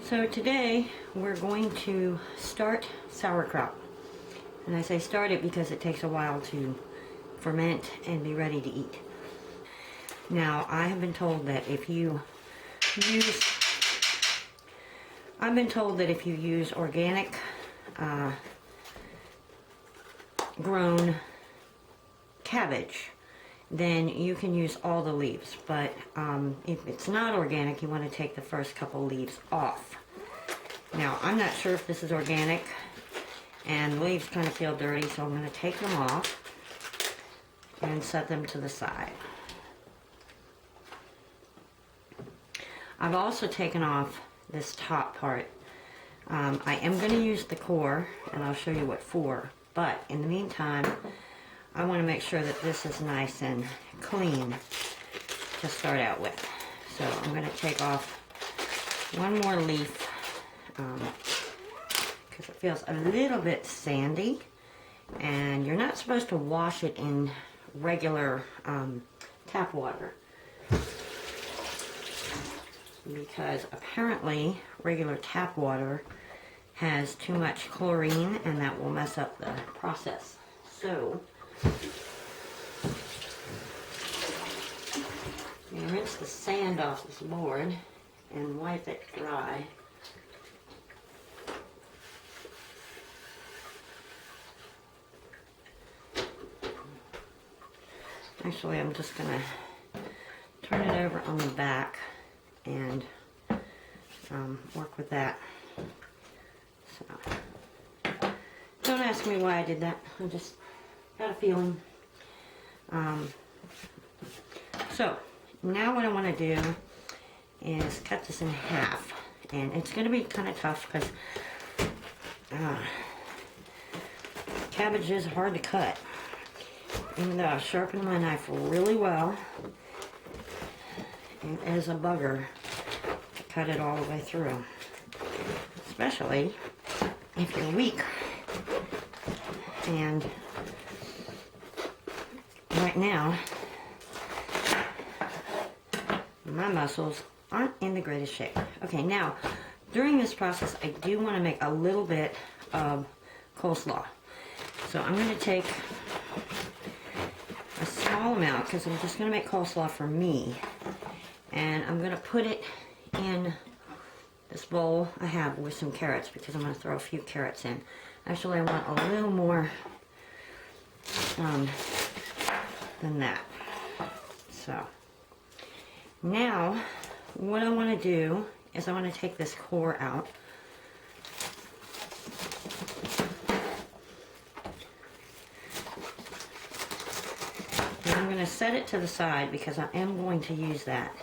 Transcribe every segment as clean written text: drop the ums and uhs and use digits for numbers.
So today we're going to start sauerkraut. And I say start it because it takes a while to ferment and be ready to eat. Now I have been told that if you use organic grown cabbage, then you can use all the leaves, but if it's not organic, you want to take the first couple leaves off. Now I'm not sure if this is organic, and the leaves kind of feel dirty, so I'm going to take them off and set them to the side. I've also taken off this top part. I am going to use the core, and I'll show you what for, but in the meantime I want to make sure that this is nice and clean to start out with. So I'm going to take off one more leaf because it feels a little bit sandy, and you're not supposed to wash it in regular tap water because apparently regular tap water has too much chlorine and that will mess up the process. So you rinse the sand off this board and wipe it dry. Actually, I'm just going to turn it over on the back and work with that. So, don't ask me why I did that. I just got a feeling. So now what I want to do is cut this in half, and it's going to be kind of tough because cabbage is hard to cut. Even though I sharpened my knife really well, it is a bugger to cut it all the way through, especially if you're weak. And right now my muscles aren't in the greatest shape. Okay, now during this process I do want to make a little bit of coleslaw. So I'm going to take a small amount because I'm just going to make coleslaw for me, and I'm going to put it in this bowl I have with some carrots because I'm going to throw a few carrots in. Actually, I want a little more than that. So now what I want to do is I want to take this core out. I'm going to set it to the side because I am going to use that,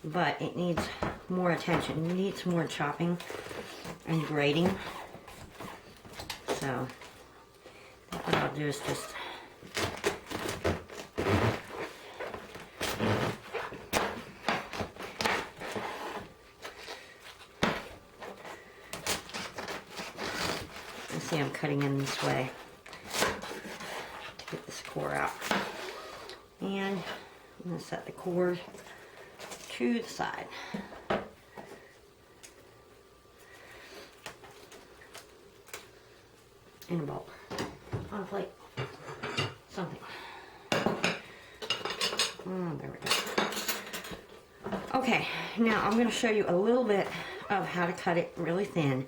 but it needs more attention. It needs more chopping and grating. So I think what I'll do is just see, I'm cutting in this way to get this core out. And I'm going to set the core to the side. In a bowl. On a plate. Something. Oh, there we go. Okay, now I'm going to show you a little bit of how to cut it really thin,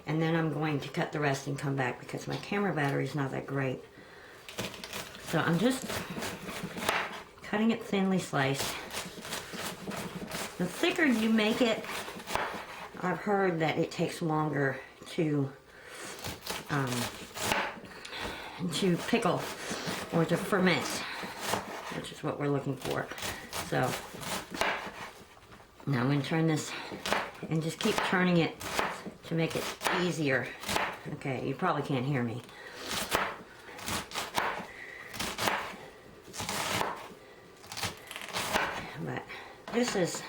and then I'm going to cut the rest and come back because my camera battery is not that great. So I'm just cutting it thinly sliced. The thicker you make it, I've heard that it takes longer to pickle or to ferment, which is what we're looking for. So now I'm going to turn this and just keep turning it to make it easier. Okay, you probably can't hear me. But this is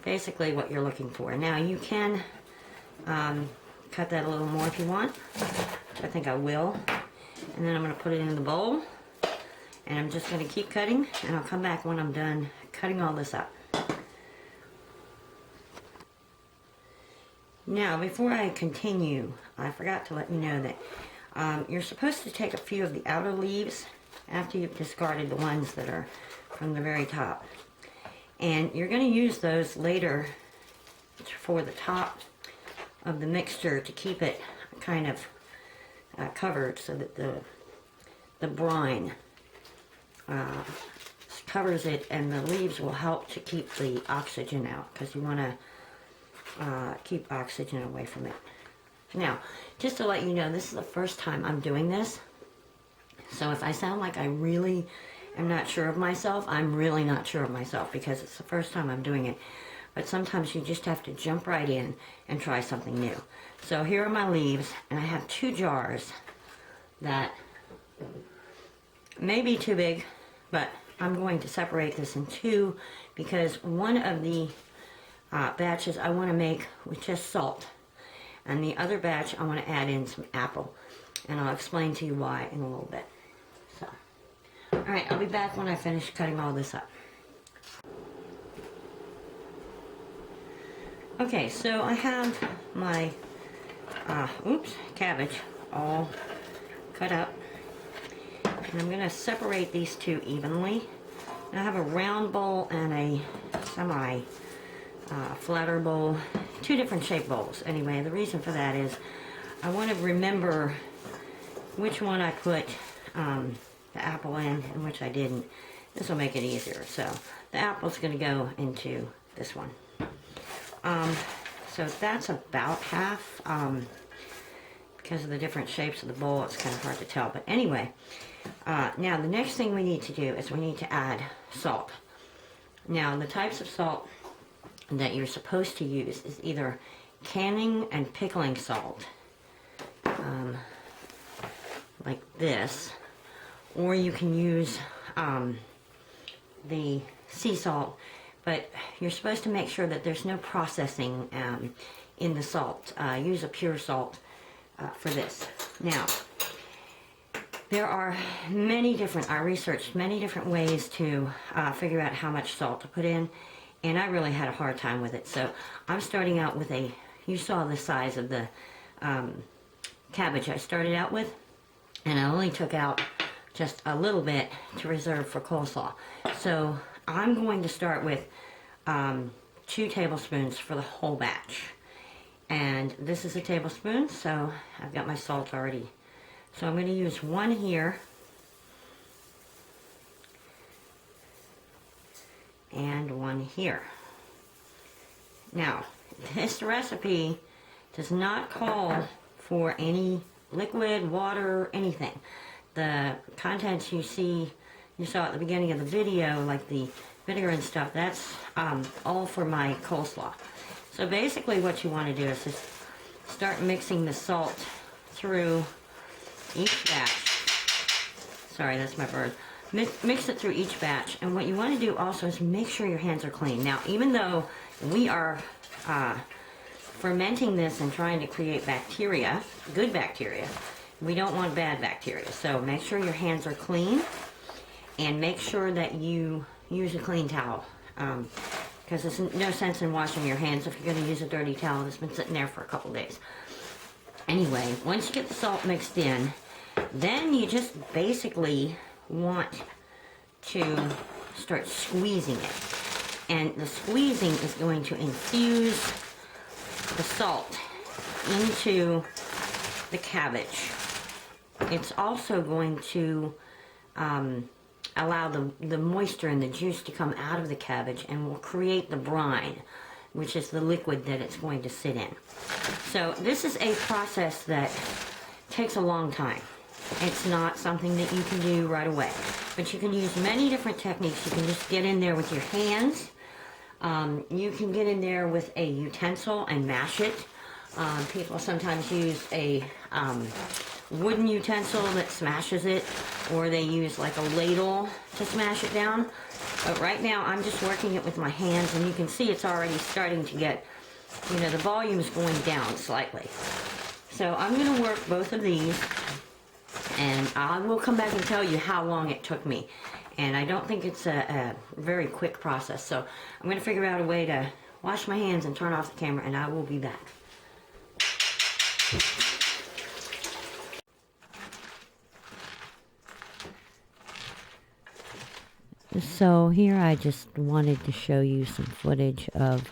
basically what you're looking for. Now you can cut that a little more if you want. I think I will. And then I'm going to put it in the bowl, and I'm just going to keep cutting, and I'll come back when I'm done cutting all this up. Now, before I continue, I forgot to let you know that you're supposed to take a few of the outer leaves after you've discarded the ones that are from the very top. And you're going to use those later for the top of the mixture to keep it kind of covered so that the brine covers it, and the leaves will help to keep the oxygen out, because you want to keep oxygen away from it. Now, just to let you know, this is the first time I'm doing this, so if I sound like I really am not sure of myself, I'm really not sure of myself, because it's the first time I'm doing it. But sometimes you just have to jump right in and try something new. So here are my leaves, and I have 2 jars that may be too big, but I'm going to separate this in 2 because one of the batches I want to make with just salt, and the other batch I want to add in some apple, and I'll explain to you why in a little bit. So, alright, I'll be back when I finish cutting all this up. Okay, so I have my cabbage all cut up, and I'm going to separate these 2 evenly. And I have a round bowl and a semi flatter bowl, 2 different shaped bowls. Anyway, the reason for that is I want to remember which one I put the apple in and which I didn't. This will make it easier. So the apple's going to go into this one. So that's about half. Because of the different shapes of the bowl, it's kind of hard to tell. But anyway, now the next thing we need to do is we need to add salt. Now, the types of salt that you're supposed to use is either canning and pickling salt, like this, or you can use the sea salt, but you're supposed to make sure that there's no processing in the salt. Use a pure salt for this. Now, there are many different, I researched many different ways to figure out how much salt to put in, and I really had a hard time with it. So I'm starting out with you saw the size of the cabbage I started out with, and I only took out just a little bit to reserve for coleslaw. So I'm going to start with 2 tablespoons for the whole batch. And this is a tablespoon, so I've got my salt already. So I'm going to use 1 here. And 1 here. Now, this recipe does not call for any liquid, water, anything. The contents you saw at the beginning of the video, like the vinegar and stuff, that's all for my coleslaw. So basically what you want to do is just start mixing the salt through each batch. Sorry, that's my bird. Mix it through each batch, and what you want to do also is make sure your hands are clean. Now, even though we are fermenting this and trying to create bacteria, good bacteria, we don't want bad bacteria. So make sure your hands are clean, and make sure that you use a clean towel. Because there's no sense in washing your hands if you're going to use a dirty towel that's been sitting there for a couple days. Anyway, once you get the salt mixed in, then you just basically want to start squeezing it. And the squeezing is going to infuse the salt into the cabbage. It's also going to allow the moisture and the juice to come out of the cabbage, and will create the brine, which is the liquid that it's going to sit in. So this is a process that takes a long time. It's not something that you can do right away, but you can use many different techniques. You can just get in there with your hands. You can get in there with a utensil and mash it. People sometimes use a wooden utensil that smashes it, or they use like a ladle to smash it down. But right now I'm just working it with my hands, and you can see it's already starting to get, the volume is going down slightly. So I'm going to work both of these, and I will come back and tell you how long it took me. And I don't think it's a very quick process, so I'm going to figure out a way to wash my hands and turn off the camera, and I will be back. So here I just wanted to show you some footage of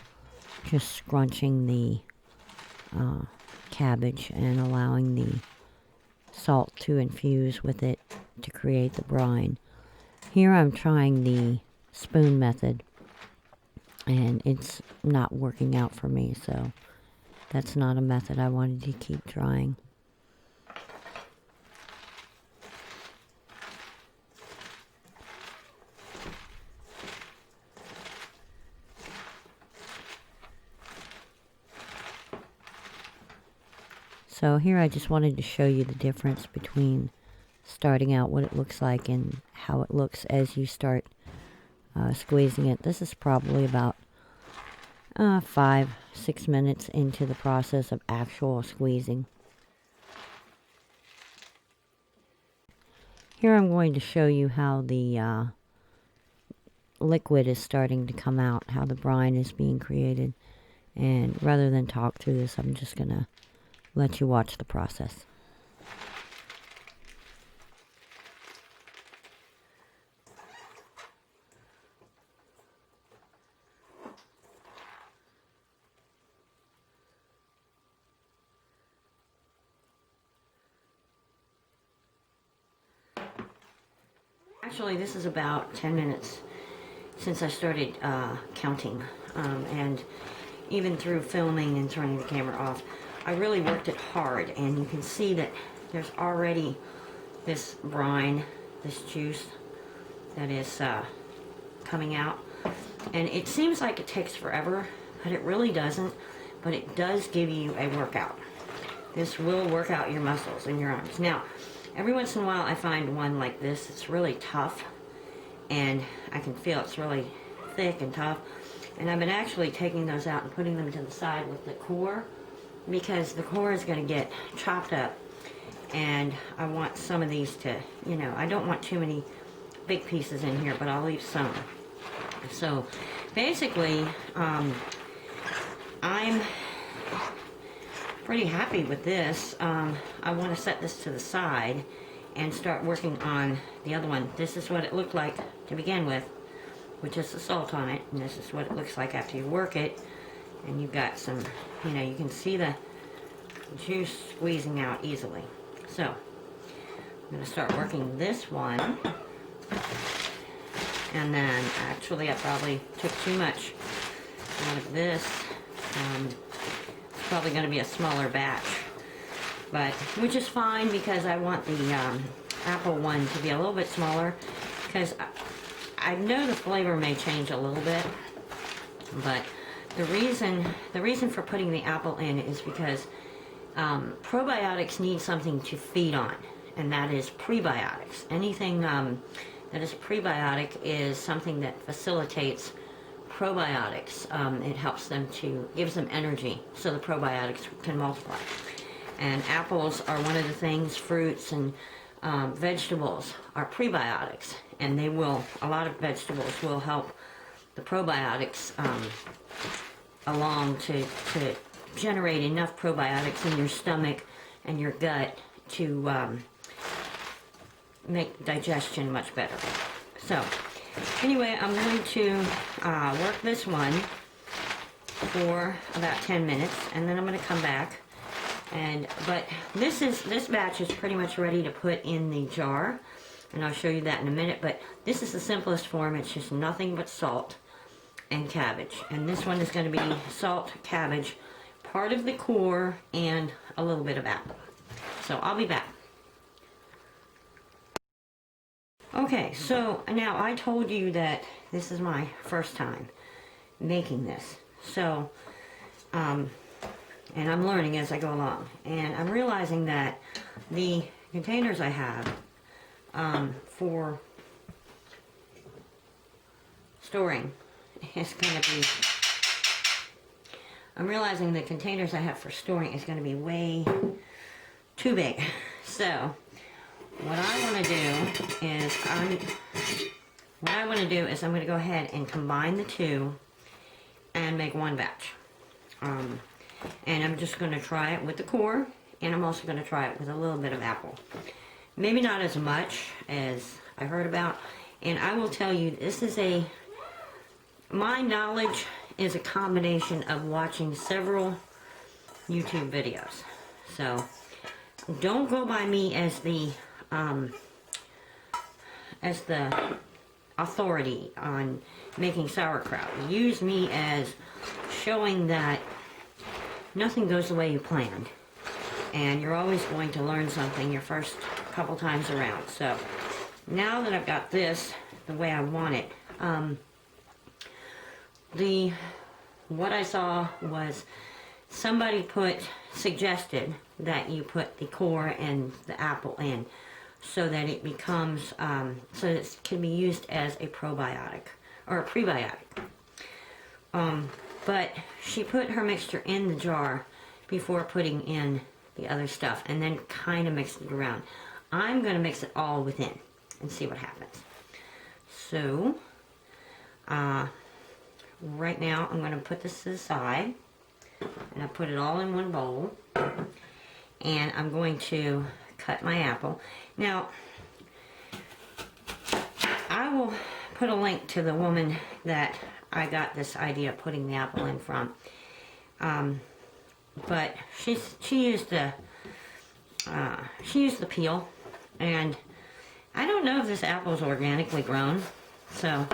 just scrunching the cabbage and allowing the salt to infuse with it to create the brine. Here I'm trying the spoon method and it's not working out for me, so that's not a method I wanted to keep trying. So here I just wanted to show you the difference between starting out what it looks like and how it looks as you start squeezing it. This is probably about 5-6 minutes into the process of actual squeezing. Here I'm going to show you how the liquid is starting to come out, how the brine is being created. And rather than talk through this, I'm just going to let you watch the process. Actually, this is about 10 minutes since I started counting, and even through filming and turning the camera off, I really worked it hard, and you can see that there's already this brine, this juice that is coming out, and it seems like it takes forever, but it really doesn't. But it does give you a workout. This will work out your muscles in your arms. Now, every once in a while I find one like this. It's really tough, and I can feel it's really thick and tough, and I've been actually taking those out and putting them to the side with the core, because the core is going to get chopped up, and I want some of these to, you know, I don't want too many big pieces in here, but I'll leave some. So basically I'm pretty happy with this. I want to set this to the side and start working on the other one. This is what it looked like to begin with just the salt on it, and this is what it looks like after you work it. And you've got some, you know, you can see the juice squeezing out easily. So I'm going to start working this one, and then actually I probably took too much out of this. It's probably going to be a smaller batch, but which is fine, because I want the apple one to be a little bit smaller, because I know the flavor may change a little bit, but the reason for putting the apple in is because probiotics need something to feed on, and that is prebiotics. Anything that is prebiotic is something that facilitates probiotics. It helps them gives them energy so the probiotics can multiply. And apples are one of the things, fruits and vegetables are prebiotics, and a lot of vegetables will help the probiotics along to generate enough probiotics in your stomach and your gut to make digestion much better. So anyway, I'm going to work this one for about 10 minutes, and then I'm going to come back. But this batch is pretty much ready to put in the jar, and I'll show you that in a minute. But this is the simplest form. It's just nothing but salt and cabbage, and this one is going to be salt, cabbage, part of the core, and a little bit of apple. So I'll be back. Okay, so now I told you that this is my first time making this. So, and I'm learning as I go along. And I'm realizing that the containers I have for storing is going to be, I'm realizing the containers I have for storing is going to be way too big. So what I want to do is I'm going to go ahead and combine the two and make one batch. And I'm just going to try it with the core and I'm also going to try it with a little bit of apple. Maybe not as much as I heard about. And I will tell you, my knowledge is a combination of watching several YouTube videos. So don't go by me as the authority on making sauerkraut. Use me as showing that nothing goes the way you planned, and you're always going to learn something your first couple times around. So now that I've got this the way I want it, what I saw was somebody suggested that you put the core and the apple in so that it becomes, so it can be used as a probiotic or a prebiotic. But she put her mixture in the jar before putting in the other stuff and then kind of mixed it around. I'm going to mix it all within and see what happens. So, right now I'm going to put this to the side, and I put it all in one bowl, and I'm going to cut my apple. Now, I will put a link to the woman that I got this idea of putting the apple in from, but she used the peel, and I don't know if this apple is organically grown, so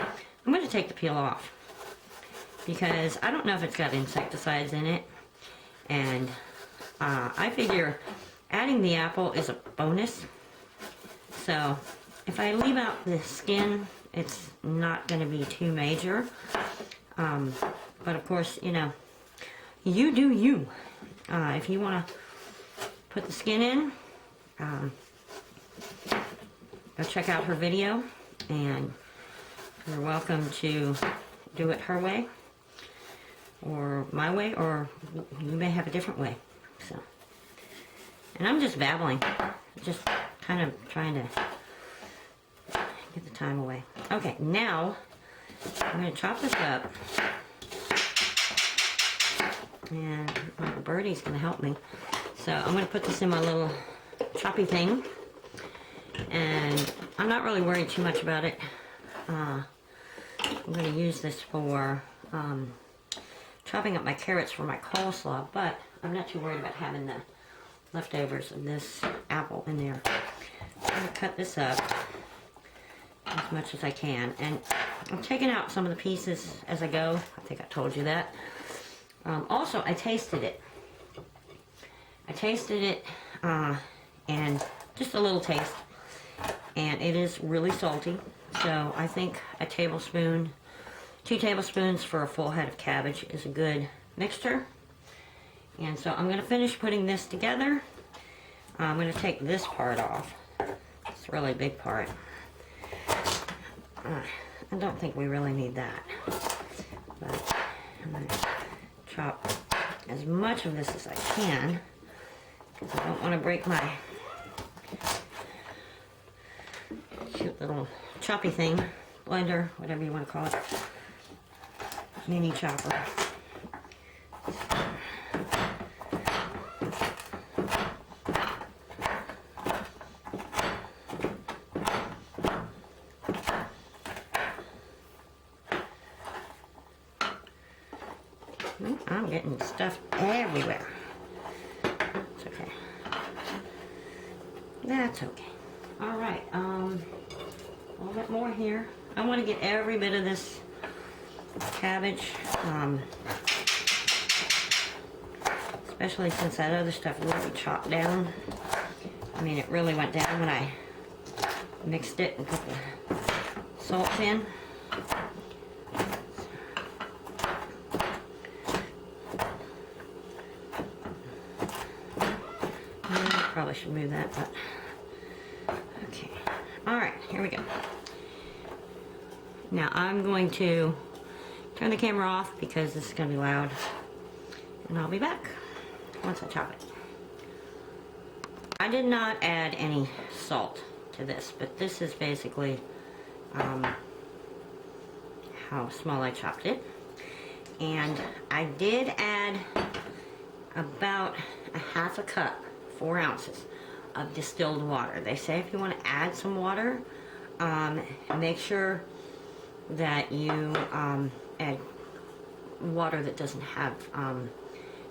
I'm going to take the peel off because I don't know if it's got insecticides in it, and I figure adding the apple is a bonus. So if I leave out the skin, it's not going to be too major. But of course, you know, you do you. If you want to put the skin in, go check out her video, and you're welcome to do it her way or my way, or you may have a different way. So, and I'm just babbling, just kind of trying to get the time away. Okay, now I'm going to chop this up, and my birdie's going to help me. So I'm going to put this in my little choppy thing, and I'm not really worried too much about it. I'm going to use this for chopping up my carrots for my coleslaw, but I'm not too worried about having the leftovers of this apple in there. I'm going to cut this up as much as I can, and I'm taking out some of the pieces as I go. I think I told you that. Also, I tasted it. And just a little taste, and it is really salty. So I think a tablespoon, 2 tablespoons for a full head of cabbage is a good mixture. And so I'm going to finish putting this together. I'm going to take this part off. It's a really big part. I don't think we really need that. But I'm going to chop as much of this as I can, because I don't want to break my cute little choppy thing, blender, whatever you want to call it, mini chopper. I'm getting stuff everywhere. It's okay. That's okay. Alright, a little bit more here. I want to get every bit of this cabbage, especially since that other stuff really chopped down. I mean, it really went down when I mixed it and put the salt in. Probably should move that, but okay. Alright, here we go. Now I'm going to turn the camera off because this is going to be loud, and I'll be back once I chop it. I did not add any salt to this, but this is basically how small I chopped it. And I did add about a half a cup 4 ounces of distilled water. They say if you want to add some water, make sure that you add water that doesn't have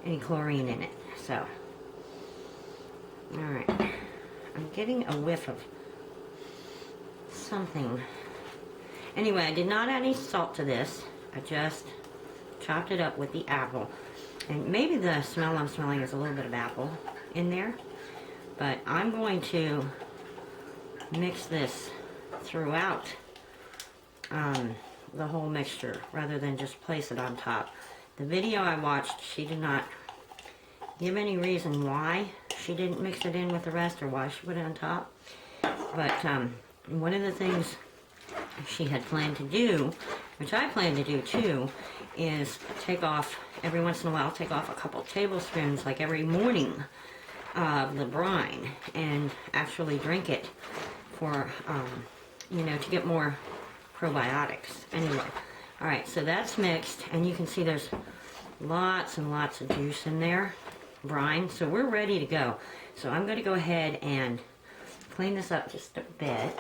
any chlorine in it. So, alright, I'm getting a whiff of something. Anyway, I did not add any salt to this. I just chopped it up with the apple. And maybe the smell I'm smelling is a little bit of apple in there. But I'm going to mix this throughout the whole mixture rather than just place it on top. The video I watched, she did not give any reason why she didn't mix it in with the rest or why she put it on top. But one of the things she had planned to do, which I plan to do too, is take off, every once in a while, take off a couple tablespoons, like every morning, of the brine and actually drink it for, you know, to get more probiotics. Anyway, alright, so that's mixed, and you can see there's lots and lots of juice in there, brine, so we're ready to go. So I'm going to go ahead and clean this up just a bit.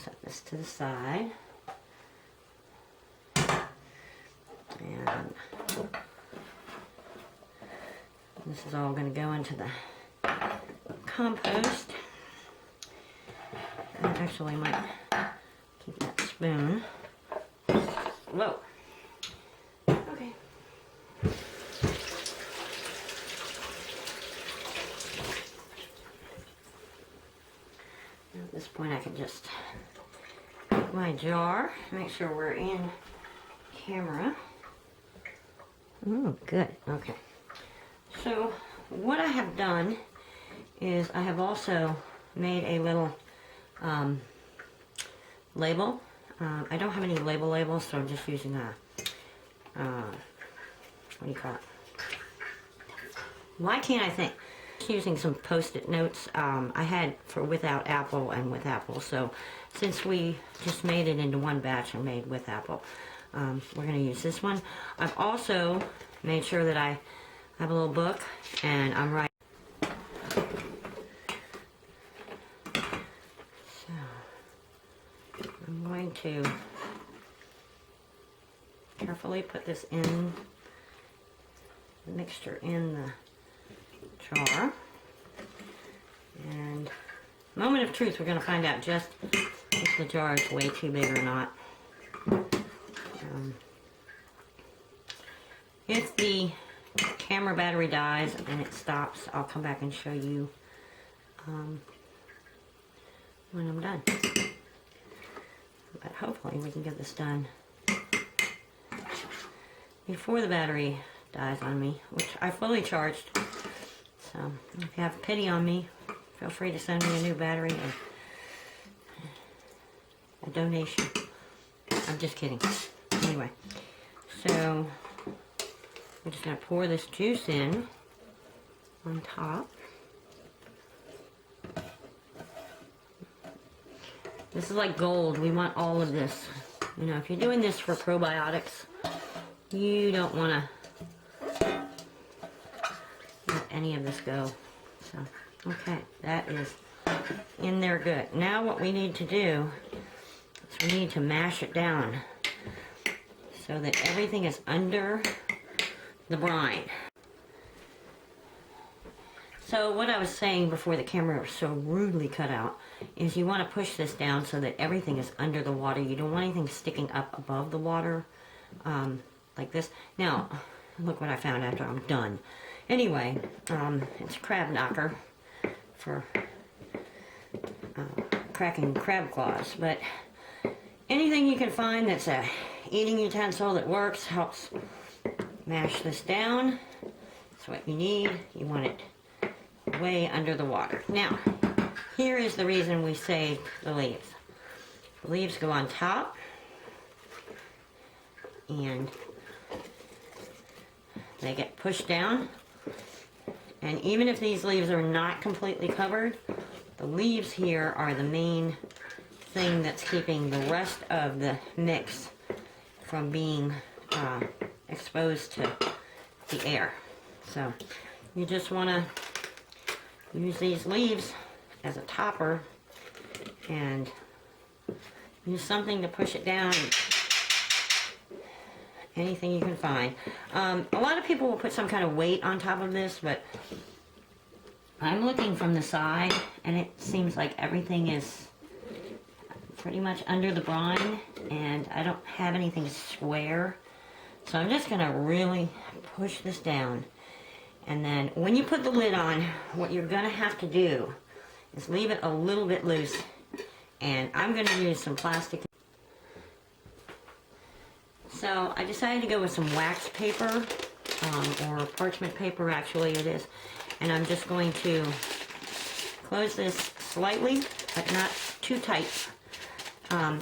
Set this to the side. And this is all going to go into the compost. And actually, I might keep that spoon. Whoa. Okay. At this point, I can just take my jar, make sure we're in camera. Oh, good. Okay. So, what I have done is I have also made a little label. I don't have any labels, so I'm just using a, what do you call it? Why can't I think? Using some post-it notes I had for without apple and with apple. So since we just made it into one batch and made with apple, we're going to use this one. I've also made sure that I have a little book and I'm writing. So I'm going to carefully put this in the mixture in the jar, and moment of truth, we're going to find out just if the jar is way too big or not. If the camera battery dies and it stops, I'll come back and show you when I'm done. But hopefully we can get this done before the battery dies on me, which I fully charged. So, if you have pity on me, feel free to send me a new battery or a donation. I'm just kidding. Anyway, so we're just going to pour this juice in on top. This is like gold. We want all of this. You know, if you're doing this for probiotics, you don't want to any of this go. So, okay, that is in there good. Now what we need to do is we need to mash it down so that everything is under the brine. So what I was saying before the camera was so rudely cut out is you want to push this down so that everything is under the water. You don't want anything sticking up above the water like this. Now, look what I found after I'm done. Anyway, it's a crab knocker for cracking crab claws, but anything you can find that's a eating utensil that works helps mash this down. That's what you need. You want it way under the water. Now, here is the reason we saved the leaves. The leaves go on top, and they get pushed down. And even if these leaves are not completely covered, the leaves here are the main thing that's keeping the rest of the mix from being exposed to the air. So you just want to use these leaves as a topper and use something to push it down. Anything you can find. A lot of people will put some kind of weight on top of this, but I'm looking from the side and it seems like everything is pretty much under the brine and I don't have anything square. So I'm just going to really push this down. And then when you put the lid on, what you're going to have to do is leave it a little bit loose. And I'm going to use some plastic. So I decided to go with some wax paper, or parchment paper actually it is. And I'm just going to close this slightly, but not too tight,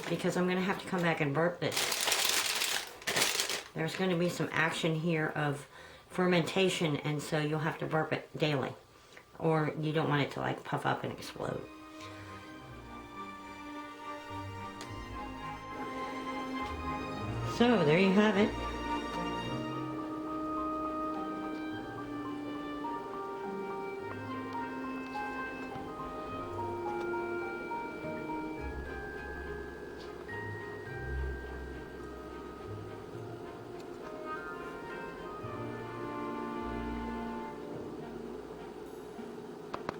because I'm going to have to come back and burp this. There's going to be some action here of fermentation, and so you'll have to burp it daily, or you don't want it to like puff up and explode. So there you have it.